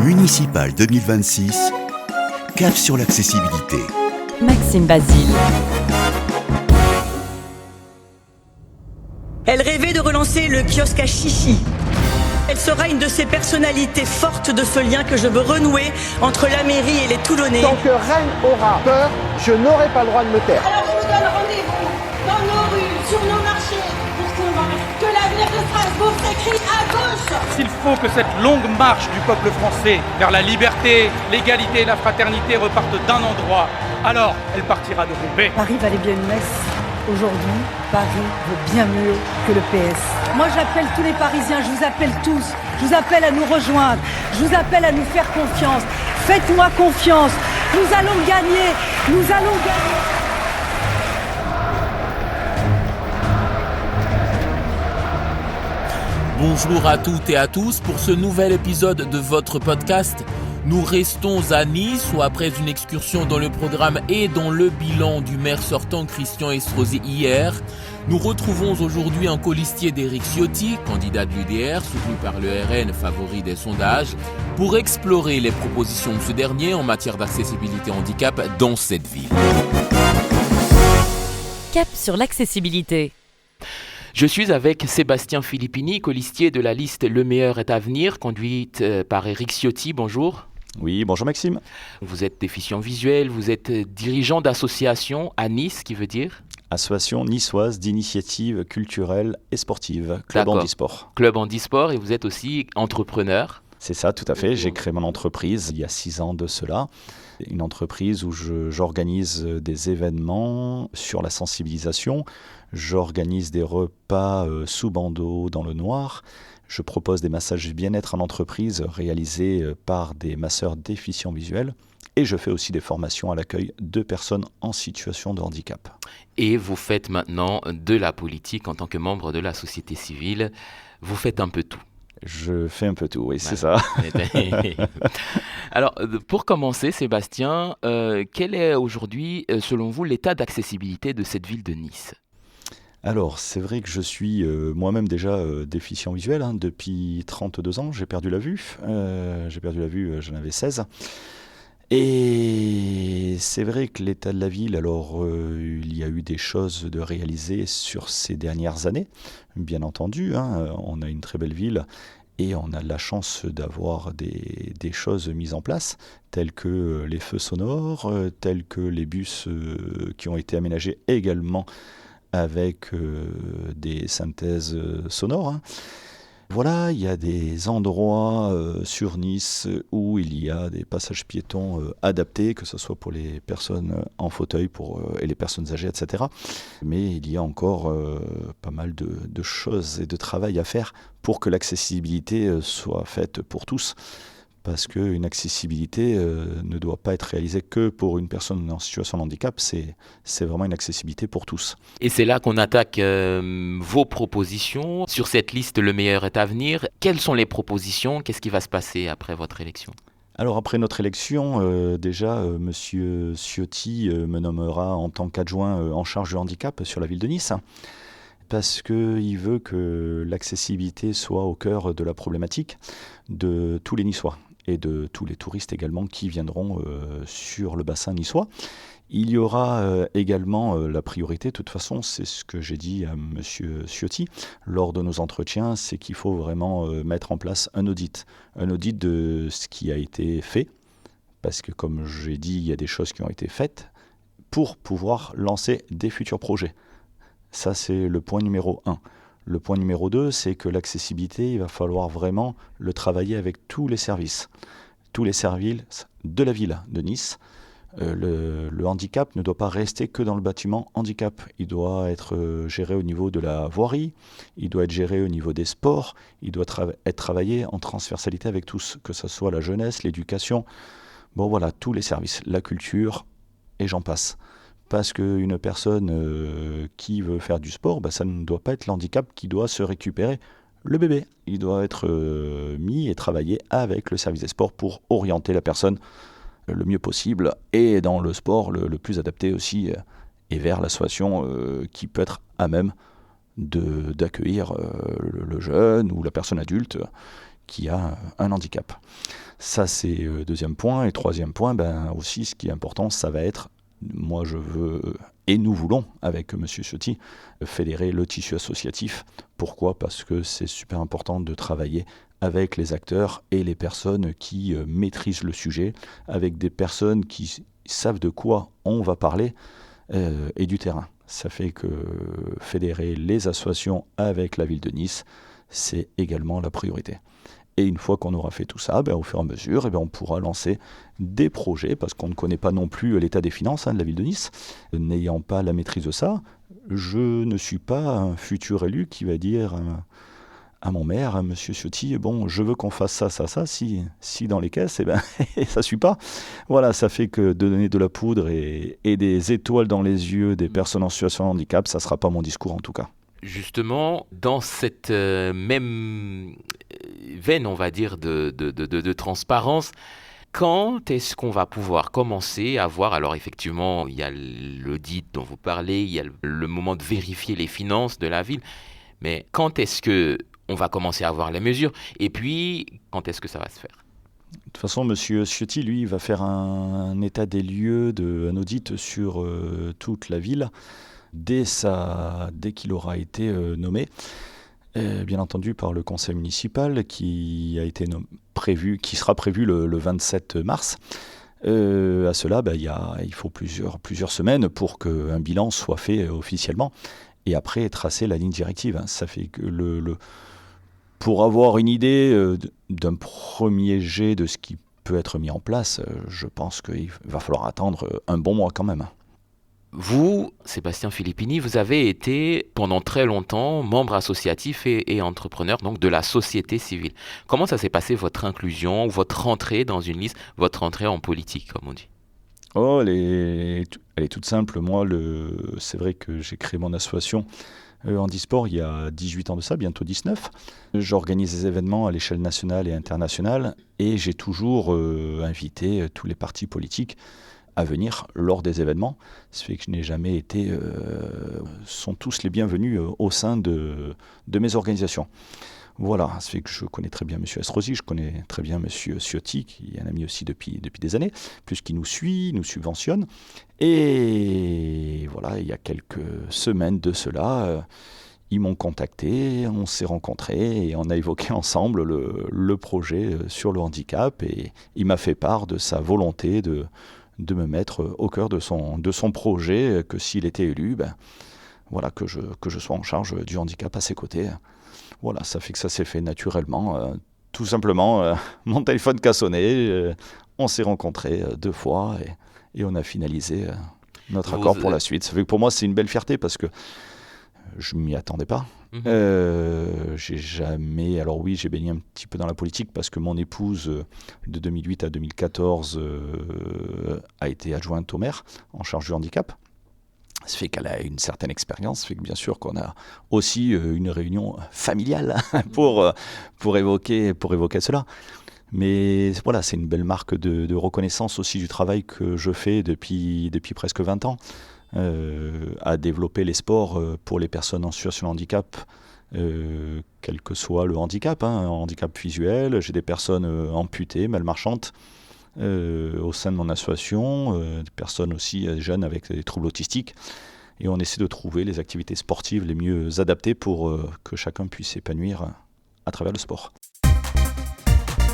Municipal 2026, cap sur l'accessibilité. Maxime Basile. Elle rêvait de relancer le kiosque à chichi. Elle sera une de ces personnalités fortes de ce lien que je veux renouer entre la mairie et les Toulonnais. Tant que Rennes aura peur, je n'aurai pas le droit de me taire. Alors je vous donne rendez-vous dans nos rues, sur nos marchés, pour convaincre que l'avenir de Strasbourg s'écrit à gauche. S'il faut que cette longue marche du peuple français vers la liberté, l'égalité et la fraternité reparte d'un endroit, alors elle partira de Roubaix. Paris valait bien une messe. Aujourd'hui, Paris vaut bien mieux que le PS. Moi, j'appelle tous les Parisiens, je vous appelle tous. Je vous appelle à nous rejoindre. Je vous appelle à nous faire confiance. Faites-moi confiance. Nous allons gagner. Nous allons gagner. Bonjour à toutes et à tous pour ce nouvel épisode de votre podcast. Nous restons à Nice où après une excursion dans le programme et dans le bilan du maire sortant Christian Estrosi hier, nous retrouvons aujourd'hui un colistier d'Éric Ciotti, candidat de l'UDR, soutenu par le RN, favori des sondages, pour explorer les propositions de ce dernier en matière d'accessibilité handicap dans cette ville. Cap sur l'accessibilité. Je suis avec Sébastien Filippini, colistier de la liste Le meilleur est à venir, conduite par Éric Ciotti. Bonjour. Oui, bonjour Maxime. Vous êtes déficient visuel, vous êtes dirigeant d'association à Nice, qui veut dire ? Association niçoise d'initiatives culturelles et sportives, Club Handisport. Club Handisport, et vous êtes aussi entrepreneur. C'est ça, tout à fait. J'ai créé mon entreprise il y a 6 ans de cela. Une entreprise où j'organise des événements sur la sensibilisation. J'organise des repas sous bandeau dans le noir. Je propose des massages bien-être en entreprise réalisés par des masseurs déficients visuels. Et je fais aussi des formations à l'accueil de personnes en situation de handicap. Et vous faites maintenant de la politique en tant que membre de la société civile. Vous faites un peu tout. Je fais un peu tout, oui, c'est ça. Alors, pour commencer, Sébastien, quel est aujourd'hui, selon vous, l'état d'accessibilité de cette ville de Nice ? Alors, c'est vrai que je suis moi-même déjà déficient visuel. Depuis 32 ans, j'ai perdu la vue. J'en avais 16. Et c'est vrai que l'état de la ville, alors il y a eu des choses de réaliser sur ces dernières années, bien entendu. On a une très belle ville et on a la chance d'avoir des choses mises en place, telles que les feux sonores, tels que les bus qui ont été aménagés également avec des synthèses sonores. Voilà, il y a des endroits sur Nice où il y a des passages piétons adaptés, que ce soit pour les personnes en fauteuil et les personnes âgées, etc. Mais il y a encore pas mal de choses et de travail à faire pour que l'accessibilité soit faite pour tous. Parce qu'une accessibilité ne doit pas être réalisée que pour une personne en situation de handicap, c'est vraiment une accessibilité pour tous. Et c'est là qu'on attaque vos propositions. Sur cette liste, le meilleur est à venir. Quelles sont les propositions ? Qu'est-ce qui va se passer après votre élection ? Alors après notre élection, déjà, Monsieur Ciotti me nommera en tant qu'adjoint en charge du handicap sur la ville de Nice. Parce qu'il veut que l'accessibilité soit au cœur de la problématique de tous les Niçois et de tous les touristes également qui viendront sur le bassin niçois. Il y aura également la priorité, de toute façon, c'est ce que j'ai dit à M. Ciotti lors de nos entretiens, c'est qu'il faut vraiment mettre en place un audit de ce qui a été fait, parce que comme j'ai dit, il y a des choses qui ont été faites pour pouvoir lancer des futurs projets. Ça, c'est le point numéro 1. Le point numéro 2, c'est que l'accessibilité, il va falloir vraiment le travailler avec tous les services de la ville de Nice. Le handicap ne doit pas rester que dans le bâtiment handicap. Il doit être géré au niveau de la voirie, il doit être géré au niveau des sports, il doit être travaillé en transversalité avec tous, que ce soit la jeunesse, l'éducation, bon voilà, tous les services, la culture, et j'en passe. Parce qu'une personne qui veut faire du sport, ça ne doit pas être l'handicap qui doit se récupérer le bébé. Il doit être mis et travaillé avec le service des sports pour orienter la personne le mieux possible et dans le sport le plus adapté aussi et vers l'association qui peut être à même d'accueillir le jeune ou la personne adulte qui a un handicap. Ça, c'est deuxième point. Et troisième point, aussi, ce qui est important, ça va être, moi je veux, et nous voulons, avec M. Ciotti, fédérer le tissu associatif. Pourquoi ? Parce que c'est super important de travailler avec les acteurs et les personnes qui maîtrisent le sujet, avec des personnes qui savent de quoi on va parler et du terrain. Ça fait que fédérer les associations avec la ville de Nice, c'est également la priorité. Et une fois qu'on aura fait tout ça, au fur et à mesure, on pourra lancer des projets, parce qu'on ne connaît pas non plus l'état des finances de la ville de Nice. N'ayant pas la maîtrise de ça, je ne suis pas un futur élu qui va dire à mon maire, à Monsieur Ciotti, je veux qu'on fasse ça, si dans les caisses, ça ne suit pas. Voilà, ça fait que de donner de la poudre et des étoiles dans les yeux des personnes en situation de handicap, ça ne sera pas mon discours en tout cas. Justement, dans cette même veine, on va dire, de transparence, quand est-ce qu'on va pouvoir commencer à voir, alors effectivement, il y a l'audit dont vous parlez, il y a le moment de vérifier les finances de la ville, mais quand est-ce qu'on va commencer à voir les mesures, et puis quand est-ce que ça va se faire ? De toute façon, M. Ciotti, lui, va faire un état des lieux, un audit sur toute la ville, dès qu'il aura été nommé, bien entendu par le conseil municipal qui sera prévu le 27 mars. À cela, il faut plusieurs semaines pour qu'un bilan soit fait officiellement et après tracer la ligne directive. Ça fait que pour avoir une idée d'un premier jet de ce qui peut être mis en place, je pense qu'il va falloir attendre un bon mois quand même. Vous, Sébastien Filippini, vous avez été pendant très longtemps membre associatif et entrepreneur donc de la société civile. Comment ça s'est passé votre inclusion, votre entrée dans une liste, votre entrée en politique, comme on dit ? Elle est toute simple. Moi, c'est vrai que j'ai créé mon association handisport il y a 18 ans de ça, bientôt 19. J'organise des événements à l'échelle nationale et internationale et j'ai toujours invité tous les partis politiques à venir lors des événements. Ça fait que je n'ai jamais été... sont tous les bienvenus au sein de mes organisations. Voilà, ça fait que je connais très bien M. Estrosi, je connais très bien M. Ciotti, qui est un ami aussi depuis des années, puisqu'il nous suit, nous subventionne. Et voilà, il y a quelques semaines de cela, ils m'ont contacté, on s'est rencontrés et on a évoqué ensemble le projet sur le handicap. Et il m'a fait part de sa volonté de me mettre au cœur de son projet, que s'il était élu, que je sois en charge du handicap à ses côtés. Voilà, ça fait que ça s'est fait naturellement. Tout simplement, mon téléphone qui a sonné, on s'est rencontrés 2 fois et on a finalisé notre accord pour la suite. Ça fait que pour moi, c'est une belle fierté parce que je ne m'y attendais pas. J'ai jamais... Alors oui, j'ai baigné un petit peu dans la politique parce que mon épouse, de 2008 à 2014, a été adjointe au maire en charge du handicap. Ça fait qu'elle a une certaine expérience, ça fait que bien sûr qu'on a aussi une réunion familiale pour évoquer cela. Mais voilà, c'est une belle marque de reconnaissance aussi du travail que je fais depuis presque 20 ans. À développer les sports pour les personnes en situation de handicap, quel que soit le handicap, handicap visuel. J'ai des personnes amputées, malmarchantes au sein de mon association, des personnes aussi jeunes avec des troubles autistiques. Et on essaie de trouver les activités sportives les mieux adaptées pour que chacun puisse s'épanouir à travers le sport.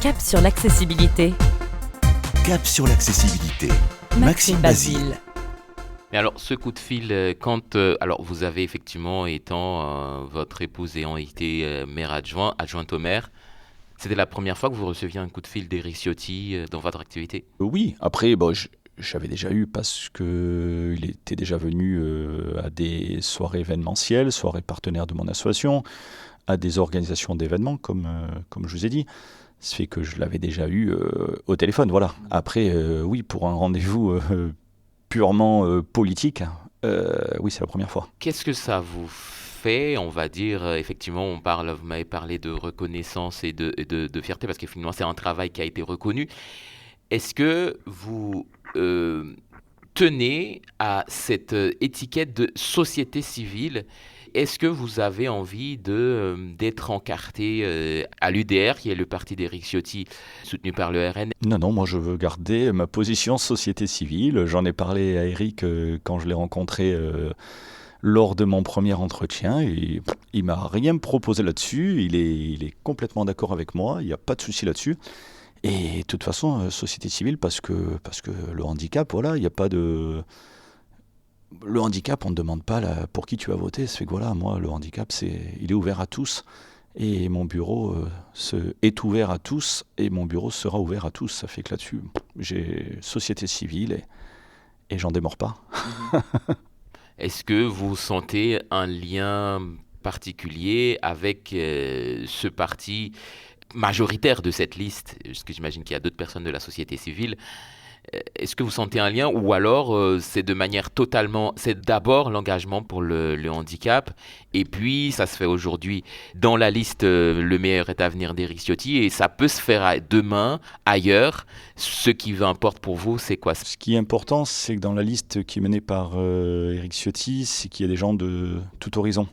Cap sur l'accessibilité. Cap sur l'accessibilité. Maxime Basile. Mais alors, ce coup de fil, quand alors vous avez effectivement, étant votre épouse ayant été maire adjointe au maire, c'était la première fois que vous receviez un coup de fil d'Éric Ciotti dans votre activité ? Oui, après, j'avais déjà eu parce qu'il était déjà venu à des soirées événementielles, soirées partenaires de mon association, à des organisations d'événements, comme je vous ai dit. Ça fait que je l'avais déjà eu au téléphone, voilà. Après, oui, pour un rendez-vous purement politique, oui, c'est la première fois. Qu'est-ce que ça vous fait, on va dire, effectivement, vous m'avez parlé de reconnaissance et de fierté, parce qu'effectivement, c'est un travail qui a été reconnu. Est-ce que vous tenez à cette étiquette de société civile ? est-ce que vous avez envie d'être encarté à l'UDR, qui est le parti d'Éric Ciotti, soutenu par le RN? Non, moi je veux garder ma position société civile. J'en ai parlé à Éric quand je l'ai rencontré lors de mon premier entretien. Et il ne m'a rien proposé là-dessus. Il est complètement d'accord avec moi. Il n'y a pas de souci là-dessus. Et de toute façon, société civile, parce que le handicap, voilà, il n'y a pas de... Le handicap, on ne demande pas pour qui tu vas voter. Ça fait que voilà, moi, le handicap, il est ouvert à tous. Et mon bureau est ouvert à tous. Et mon bureau sera ouvert à tous. Ça fait que là-dessus, j'ai société civile et j'en démords pas. Est-ce que vous sentez un lien particulier avec ce parti majoritaire de cette liste? Parce que j'imagine qu'il y a d'autres personnes de la société civile. Est-ce que vous sentez un lien, ou alors c'est de manière totalement... C'est d'abord l'engagement pour le handicap, et puis ça se fait aujourd'hui dans la liste Le meilleur est à venir d'Éric Ciotti, et ça peut se faire demain, ailleurs. Ce qui importe pour vous, c'est quoi? Ce qui est important, c'est que dans la liste qui est menée par Éric Ciotti, c'est qu'il y a des gens de tout horizon.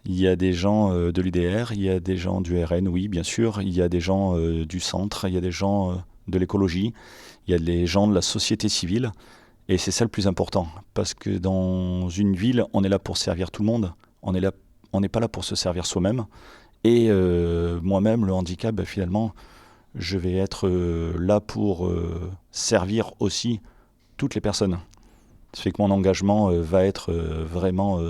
Il y a des gens de l'UDR, il y a des gens du RN, oui, bien sûr. Il y a des gens du centre, il y a des gens de l'écologie. Il y a des gens de la société civile, et c'est ça le plus important. Parce que dans une ville, on est là pour servir tout le monde. On n'est pas là pour se servir soi-même. Et moi-même, le handicap, finalement, je vais être là pour servir aussi toutes les personnes. Ça fait que mon engagement va être vraiment...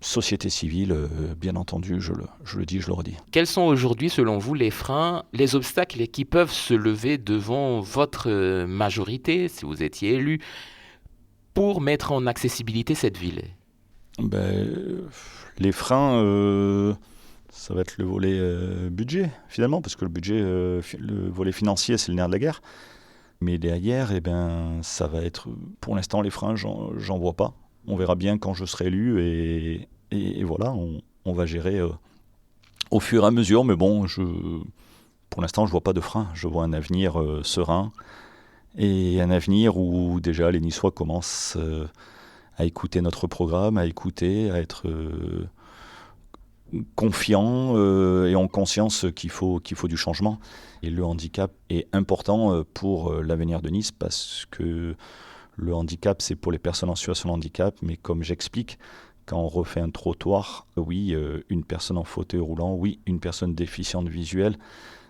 société civile, bien entendu, je le dis, je le redis. Quels sont aujourd'hui, selon vous, les freins, les obstacles qui peuvent se lever devant votre majorité, si vous étiez élu, pour mettre en accessibilité cette ville? Les freins, ça va être le volet budget, finalement, parce que le budget, le volet financier, c'est le nerf de la guerre. Mais derrière, ça va être, pour l'instant, les freins, j'en vois pas. On verra bien quand je serai élu, et voilà, on va gérer au fur et à mesure. Mais bon, pour l'instant, je ne vois pas de frein. Je vois un avenir serein, et un avenir où déjà les Niçois commencent à écouter notre programme, à être confiants et en conscience qu'il faut du changement. Et le handicap est important pour l'avenir de Nice, parce que le handicap, c'est pour les personnes en situation de handicap, mais comme j'explique, quand on refait un trottoir, oui, une personne en fauteuil roulant, oui, une personne déficiente visuelle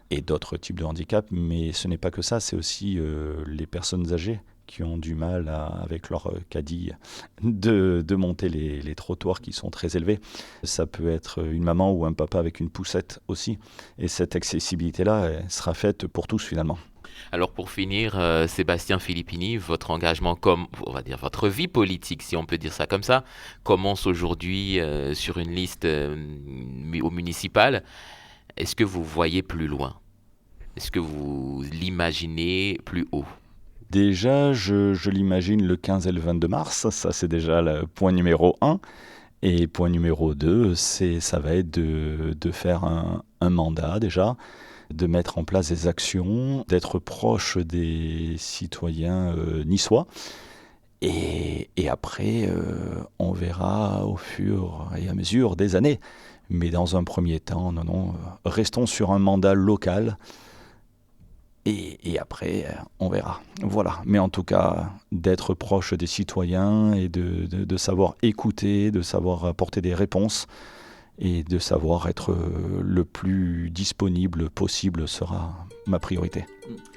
et d'autres types de handicap, mais ce n'est pas que ça, c'est aussi les personnes âgées qui ont du mal avec leur caddie de monter les trottoirs qui sont très élevés. Ça peut être une maman ou un papa avec une poussette aussi, et cette accessibilité-là, elle sera faite pour tous finalement. Alors pour finir, Sébastien Filippini, votre engagement, on va dire votre vie politique, si on peut dire ça comme ça, commence aujourd'hui sur une liste au municipal. Est-ce que vous voyez plus loin? Est-ce que vous l'imaginez plus haut? Déjà, je l'imagine le 15 et le 22 mars, ça c'est déjà le point numéro 1. Et point numéro 2, ça va être de faire un mandat déjà, de mettre en place des actions, d'être proche des citoyens niçois. Et après, on verra au fur et à mesure des années. Mais dans un premier temps, non, restons sur un mandat local. Et après, on verra. Voilà. Mais en tout cas, d'être proche des citoyens et de savoir écouter, de savoir apporter des réponses, et de savoir être le plus disponible possible sera ma priorité.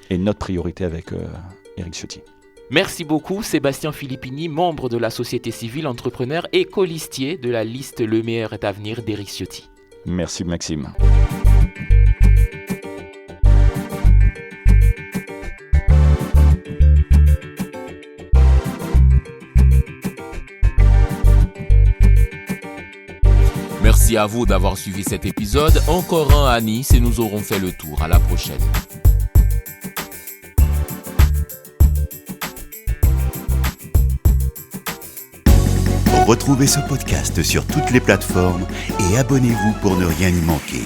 Et notre priorité avec Éric Ciotti. Merci beaucoup Sébastien Filippini, membre de la société civile, entrepreneur et colistier de la liste Le meilleur est à venir d'Éric Ciotti. Merci Maxime. Merci à vous d'avoir suivi cet épisode. Encore un à Nice et nous aurons fait le tour. À la prochaine. Retrouvez ce podcast sur toutes les plateformes et abonnez-vous pour ne rien y manquer.